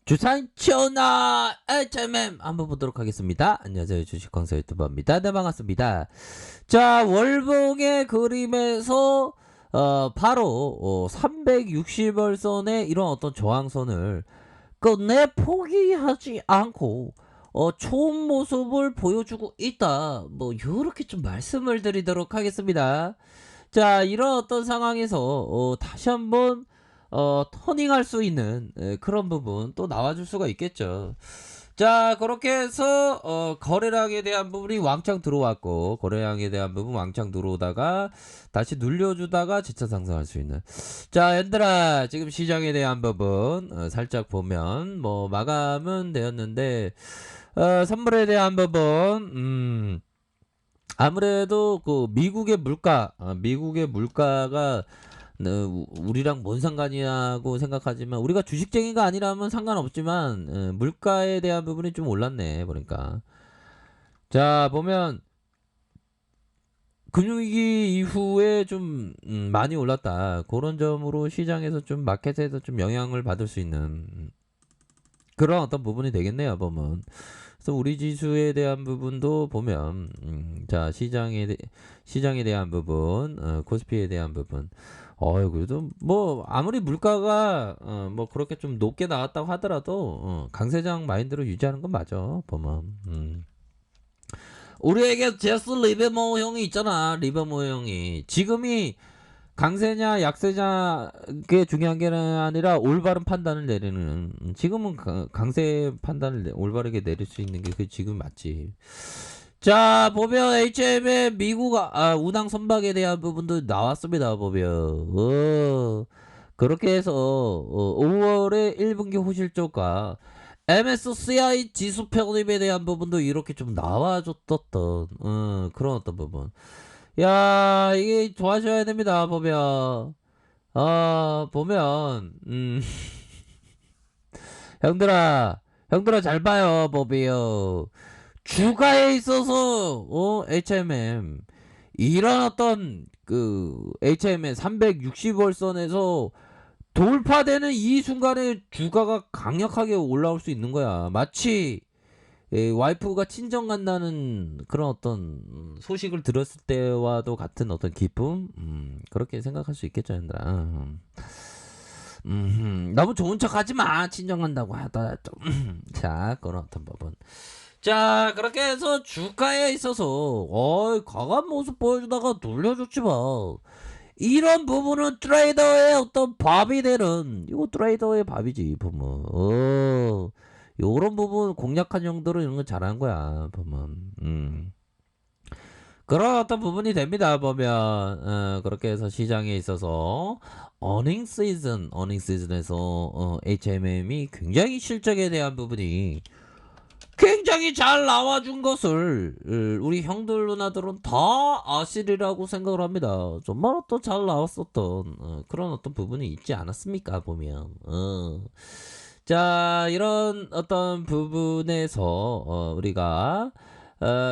주산 천하 HMM 한번 보도록 하겠습니다. 안녕하세요, 주식kon설 유튜버입니다. 네, 반갑습니다. 자, 월봉의 그림에서 바로 360월선의 이런 어떤 저항선을 끝내 포기하지 않고 좋은 모습을 보여주고 있다, 뭐 이렇게 좀 말씀을 드리도록 하겠습니다. 자, 이런 어떤 상황에서 다시 한번 터닝할 수 있는 그런 부분 또 나와줄 수가 있겠죠. 자, 그렇게 해서 거래량에 대한 부분이 왕창 들어왔고, 거래량에 대한 부분 왕창 들어오다가 다시 눌려주다가 재차 상승할 수 있는. 자, 얘들아, 지금 시장에 대한 부분 살짝 보면 뭐 마감은 되었는데, 선물에 대한 부분 아무래도 그 미국의 물가가 우리랑 뭔 상관이냐고 생각하지만, 우리가 주식쟁이가 아니라면 상관없지만 물가에 대한 부분이 좀 올랐네 보니까. 자, 보면 금융위기 이후에 좀 많이 올랐다, 그런 점으로 시장에서 좀 마켓에서 좀 영향을 받을 수 있는 그런 어떤 부분이 되겠네요, 보면. 그래서 우리 지수에 대한 부분도 보면 자, 시장에 대한 부분, 코스피에 대한 부분, 그래도 뭐 아무리 물가가 뭐 그렇게 좀 높게 나왔다고 하더라도 강세장 마인드로 유지하는 건 맞아, 보면. 우리에게 제스 리버모 형이 있잖아. 리버모 형이 지금이 강세냐 약세냐 그게 중요한 게 아니라 올바른 판단을 내리는, 지금은 강세 판단을 올바르게 내릴 수 있는 게 그 지금 맞지. 자, 보면 HM의 미국 운항 선박에 대한 부분도 나왔습니다. 보면 그렇게 해서 5월에 1분기 호실적과 MSCI 지수 편입에 대한 부분도 이렇게 좀 나와줬던 그런 어떤 부분. 야, 이게 좋아져야 됩니다. 보면 보면 형들아 잘 봐요. 보세요. 주가에 있어서 HMM 이런 어떤 그 HMM 360월선에서 돌파되는 이 순간에 주가가 강력하게 올라올 수 있는 거야. 마치 와이프가 친정 간다는 그런 어떤 소식을 들었을 때와도 같은 어떤 기쁨, 그렇게 생각할 수 있겠죠, 얘들아. 너무 좋은 척 하지 마. 친정 간다고 하다 좀. 자, 그런 어떤 부분. 자, 그렇게 해서 주가에 있어서 강한 모습 보여주다가 눌려줬지 마. 이런 부분은 트레이더의 어떤 밥이 되는, 이거 트레이더의 밥이지 보면. 요런 부분 공략한 형들은 이런 거 잘하는 거야 보면. 그런 어떤 부분이 됩니다 보면. 그렇게 해서 시장에 있어서 어닝 시즌에서 HMM이 굉장히 실적에 대한 부분이 굉장히 잘 나와준 것을 우리 형들 누나들은 다 아시리라고 생각을 합니다. 정말 또 잘 나왔었던 그런 어떤 부분이 있지 않았습니까 보면. 자, 이런 어떤 부분에서 우리가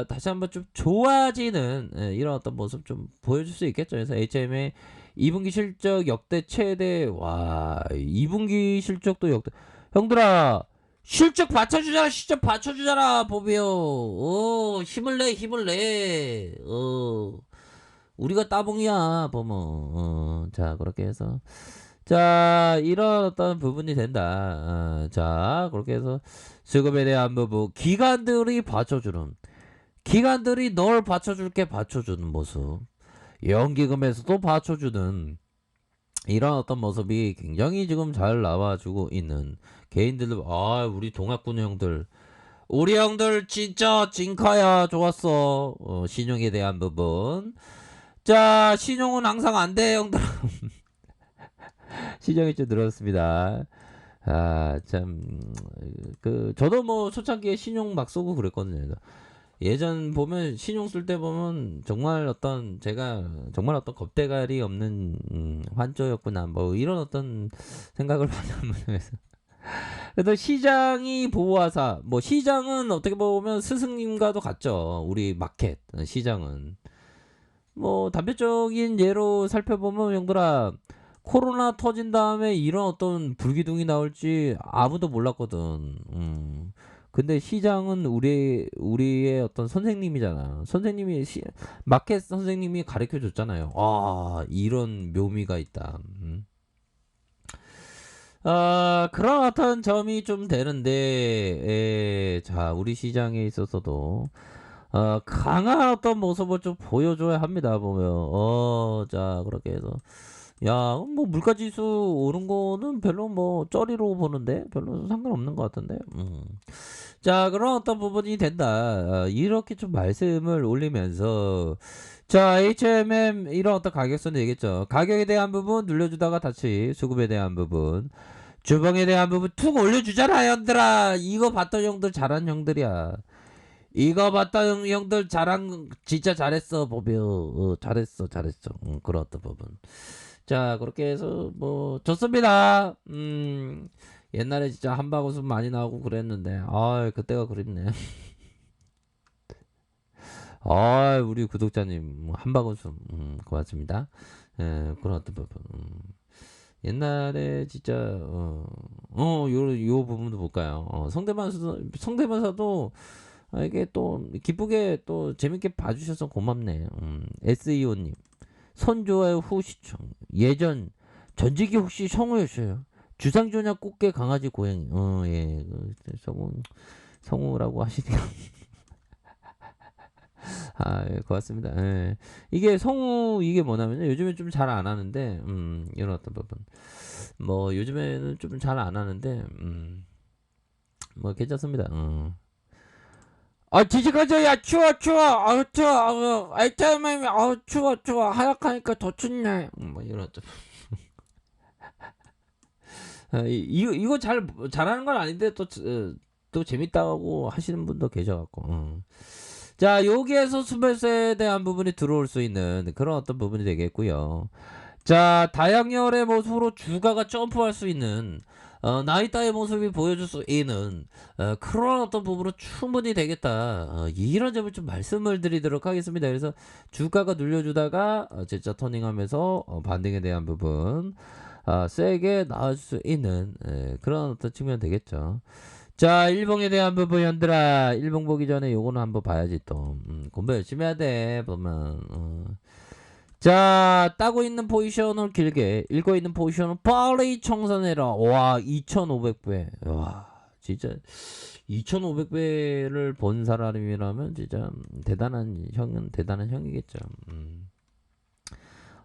다시 한번 좀 좋아지는 이런 어떤 모습 좀 보여줄 수 있겠죠. 그래서 HM의 2분기 실적 역대 최대. 와, 2분기 실적도 역대. 형들아, 실적 받쳐주잖아 보비요. 힘을 내. 우리가 따봉이야 보면. 자, 그렇게 해서 자, 이런 어떤 부분이 된다. 자, 그렇게 해서 수급에 대한 부분, 기관들이 널 받쳐주는 모습, 연기금에서도 받쳐주는 이런 어떤 모습이 굉장히 지금 잘 나와주고 있는 개인들도. 우리 형들 진짜 징카야. 좋았어. 신용에 대한 부분. 자, 신용은 항상 안 돼, 형들. 신용이 좀 늘었습니다. 참, 저도 뭐 초창기에 신용 막 쏘고 그랬거든요. 예전 보면 신용 쓸 때 보면 제가 정말 어떤 겁대갈이 없는 환조였구나, 뭐 이런 어떤 생각을 많이 하면서. 그래도 시장이 보호하사, 뭐 시장은 어떻게 보면 스승님과도 같죠. 우리 마켓 시장은 뭐 단편적인 예로 살펴보면, 형들아, 코로나 터진 다음에 이런 어떤 불기둥이 나올지 아무도 몰랐거든. 근데 시장은 우리의 어떤 선생님이잖아. 마켓 선생님이 가르쳐 줬잖아요. 아, 이런 묘미가 있다. 그런 어떤 점이 좀 되는데, 자, 우리 시장에 있어서도, 강한 어떤 모습을 좀 보여줘야 합니다, 보면. 자, 그렇게 해서. 야, 뭐, 물가지수 오른 거는 별로 뭐, 쩌리로 보는데, 별로 상관없는 것 같은데. 자, 그런 어떤 부분이 된다. 이렇게 좀 말씀을 올리면서, 자, HMM 이런 어떤 가격선을 얘기했죠. 가격에 대한 부분 늘려주다가 다시 수급에 대한 부분, 주방에 대한 부분 툭 올려주잖아, 형들아. 이거 봤던 형들 잘한 형들이야. 이거 봤던 형들 진짜 잘했어, 보면. 잘했어. 그런 어떤 부분. 자, 그렇게 해서 뭐 좋습니다. 옛날에 진짜 한바구음 많이 나오고 그랬는데, 그때가 그립네. 우리 구독자님 한바구음 고맙습니다. 그런 어떤 부분. 옛날에 진짜 요 부분도 볼까요? 성대모사도 이게 또 기쁘게 또 재밌게 봐주셔서 고맙네. SEO님 선 좋아요 후 시청. 예전 전직이 혹시 성우였어요? 주상조냐 꽃게 강아지 고양이. 예. 성우라고 하시니까. 예, 고맙습니다. 예. 이게 성우 이게 뭐냐면요. 요즘에 좀 잘 안 하는데 이런 어떤 부분. 뭐 요즘에는 좀 잘 안 하는데 뭐 괜찮습니다. 지지가져. 야, 추워. 추워. 알타임이 추워. 하얗하니까 더 춥네. 뭐 이런 어떤 이거 잘하는 건 아닌데 또 재밌다고 하시는 분도 계셔갖고. 자, 여기에서 수별세에 대한 부분이 들어올 수 있는 그런 어떤 부분이 되겠고요. 자, 다양열의 모습으로 주가가 점프할 수 있는 나이따의 모습이 보여줄 수 있는 그런 어떤 부분으로 충분히 되겠다. 이런 점을 좀 말씀을 드리도록 하겠습니다. 그래서 주가가 눌려주다가 진짜 터닝하면서 반등에 대한 부분 세게 나올 수 있는 그런 어떤 측면 되겠죠. 자, 일봉에 대한 부분 현들아, 일봉 보기 전에 요거는 한번 봐야지 또. 공부 열심히 해야 돼 보면. 자, 따고 있는 포지션을 길게, 읽고 있는 포지션을 빨리 청산해라. 와, 2,500배. 와, 진짜 2,500배를 본 사람이라면 진짜 대단한 형이겠죠.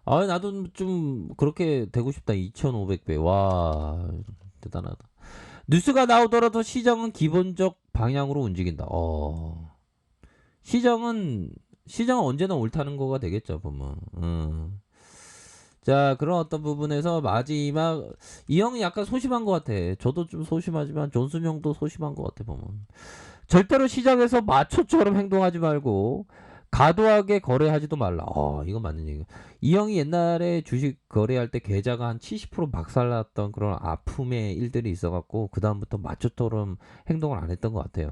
나도 좀 그렇게 되고 싶다. 2,500배. 와, 대단하다. 뉴스가 나오더라도 시장은 기본적 방향으로 움직인다. 시장은 언제나 옳다는 거가 되겠죠, 보면. 자, 그런 어떤 부분에서 마지막 이 형이 약간 소심한 것 같아. 저도 좀 소심하지만 존슨 형도 소심한 것 같아, 보면. 절대로 시장에서 마초처럼 행동하지 말고 과도하게 거래하지도 말라. 이거 맞는 얘기야. 이 형이 옛날에 주식 거래할 때 계좌가 한 70% 박살났던 그런 아픔의 일들이 있어갖고 그 다음부터 마초처럼 행동을 안 했던 것 같아요.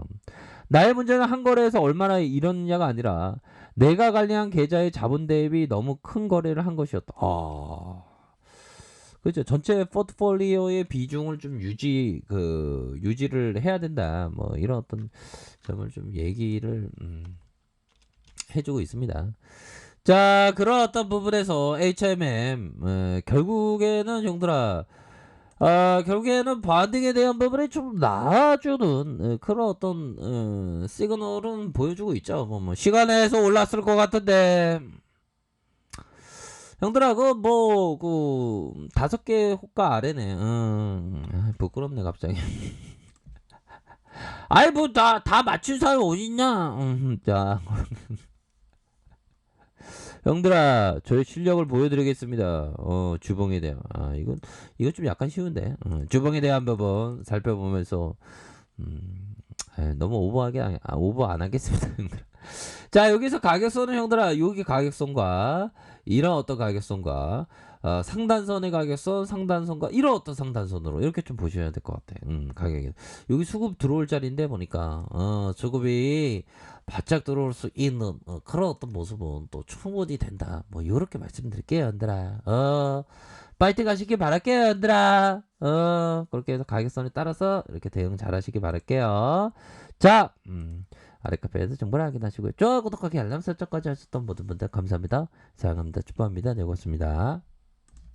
나의 문제는 한 거래에서 얼마나 이러느냐가 아니라 내가 관리한 계좌의 자본 대비 너무 큰 거래를 한 것이었다. 그렇죠. 전체 포트폴리오의 비중을 좀 유지를 해야 된다. 뭐 이런 어떤 점을 좀 얘기를 해주고 있습니다. 자, 그런 어떤 부분에서 HMM 결국에는 형들아 결국에는 반등에 대한 부분이 좀 나아주는 그런 어떤 시그널은 보여주고 있죠. 뭐 시간에서 올랐을 것 같은데 형들아 그 5개 호가 아래네. 부끄럽네 갑자기. 아이 뭐 다 맞춘 사람이 어딨냐. 자 형들아 저의 실력을 보여드리겠습니다. 주봉에 대한 이건 좀 약간 쉬운데 주봉에 대한 부분 살펴보면서 너무 오버 안 하겠습니다. 형들아. 자, 여기서 가격선은 형들아 여기 가격선과 이런 어떤 가격선과 상단선의 가격선, 상단선과 이런 어떤 상단선으로 이렇게 좀 보셔야 될 것 같아. 가격이. 여기 수급 들어올 자리인데 보니까 수급이 바짝 들어올 수 있는 그런 어떤 모습은 또 충분히 된다. 뭐 이렇게 말씀드릴게요, 얘들아. 파이팅 하시길 바랄게요, 얘들아. 그렇게 해서 가격선에 따라서 이렇게 대응 잘 하시길 바랄게요. 자, 아래 카페에서 정보를 확인하시고요. 구독하기 알람 설정까지 하셨던 모든 분들 감사합니다. 사랑합니다. 축복합니다. 네, 고맙습니다.